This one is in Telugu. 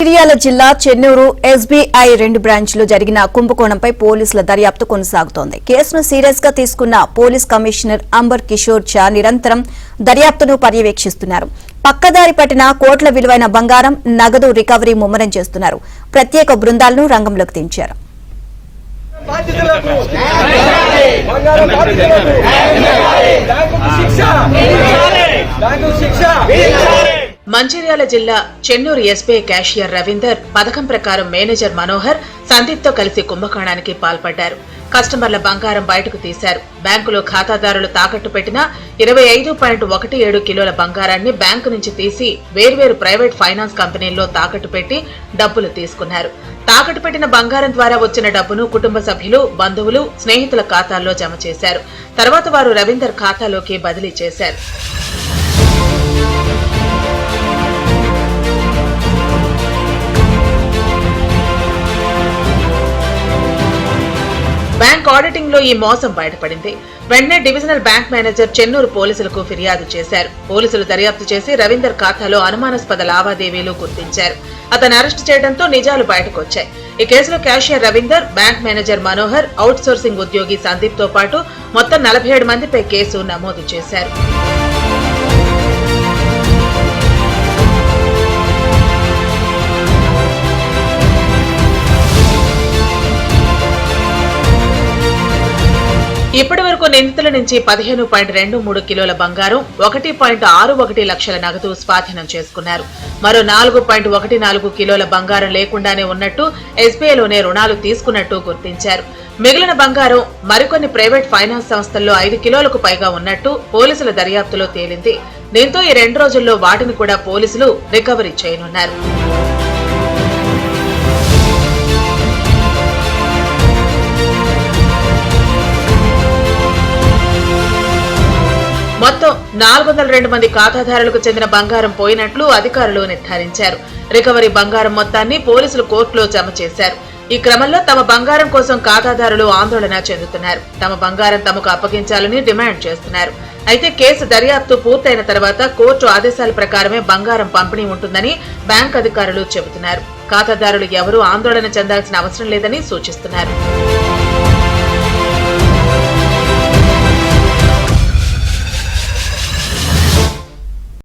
మంచిర్యాల జిల్లా చెన్నూరు ఎస్బీఐ 2 బ్రాంచ్లో జరిగిన కుంభకోణంపై పోలీసుల దర్యాప్తు కొనసాగుతోంది. కేసును సీరియస్ గా తీసుకున్న పోలీస్ కమిషనర్ అంబర్ కిషోర్ ఝా నిరంతరం దర్యాప్తును పర్యవేక్షిస్తున్నారు. పక్కదారి పట్టిన కోట్ల విలువైన బంగారం, నగదు రికవరీ ముమ్మరం చేస్తున్నారు. ప్రత్యేక బృందాలను రంగంలోకి దించారు. మంచిర్యాల జిల్లా చెన్నూరు ఎస్బీఐ క్యాషియర్ రవీందర్ పథకం ప్రకారం మేనేజర్ మనోహర్ సందీప్ తో కలిసి కుంభకోణానికి పాల్పడ్డారు. కస్టమర్ల బంగారం బయటకు తీశారు. బ్యాంకులో ఖాతాదారులు తాకట్టు పెట్టిన 25.17 కిలోల బంగారాన్ని బ్యాంకు నుంచి తీసి వేర్వేరు ప్రైవేట్ ఫైనాన్స్ కంపెనీల్లో తాకట్టు పెట్టి డబ్బులు తీసుకున్నారు. తాకట్టు పెట్టిన బంగారం ద్వారా వచ్చిన డబ్బును కుటుంబ సభ్యులు, బంధువులు, స్నేహితుల ఖాతాల్లో జమ చేశారు. తర్వాత వారు రవీందర్ ఖాతాలోకి బదిలీ చేశారు. బ్యాంక్ ఆడిటింగ్ లో ఈ మోసం బయటపడింది. వెంటనే డివిజనల్ బ్యాంక్ మేనేజర్ చెన్నూరు పోలీసులకు ఫిర్యాదు చేశారు. పోలీసులు దర్యాప్తు చేసి రవీందర్ ఖాతాలో అనుమానాస్పద లావాదేవీలు గుర్తించారు. అతను అరెస్టు చేయడంతో నిజాలు బయటకొచ్చాయి. ఈ కేసులో cashier Ravinder, bank manager Manohar, out sourcing ఉద్యోగి సందీప్ తో పాటు మొత్తం 47 మందిపై కేసు నమోదు చేశారు. ఇప్పటి వరకు నిందితుల నుంచి 15.23 కిలోల బంగారం, 1.61 లక్షల నగదు స్వాధీనం చేసుకున్నారు. మరో 4.14 కిలోల బంగారం లేకుండానే ఉన్నట్టు ఎస్బీఐలోనే రుణాలు తీసుకున్నట్టు గుర్తించారు. మిగిలిన బంగారం మరికొన్ని ప్రైవేట్ ఫైనాన్స్ సంస్థల్లో 5 కిలోలకు పైగా ఉన్నట్టు పోలీసుల దర్యాప్తులో తేలింది. దీంతో ఈ 2 రోజుల్లో వాటిని కూడా పోలీసులు రికవరీ చేయనున్నారు. మొత్తం 402 మంది ఖాతాదారులకు చెందిన బంగారం పోయినట్లు అధికారులు నిర్ధారించారు. రికవరీ బంగారం మొత్తాన్ని పోలీసులు కోర్టులో జమ చేశారు. ఈ క్రమంలో తమ బంగారం కోసం ఖాతాదారులు ఆందోళన చెందుతున్నారు. తమ బంగారం తమకు అప్పగించాలని డిమాండ్ చేస్తున్నారు. అయితే కేసు దర్యాప్తు పూర్తయిన తర్వాత కోర్టు ఆదేశాల ప్రకారమే బంగారం పంపిణీ ఉంటుందని బ్యాంక్ అధికారులు చెబుతున్నారు. ఖాతాదారులు ఎవరూ ఆందోళన చెందాల్సిన అవసరం లేదని సూచిస్తున్నారు.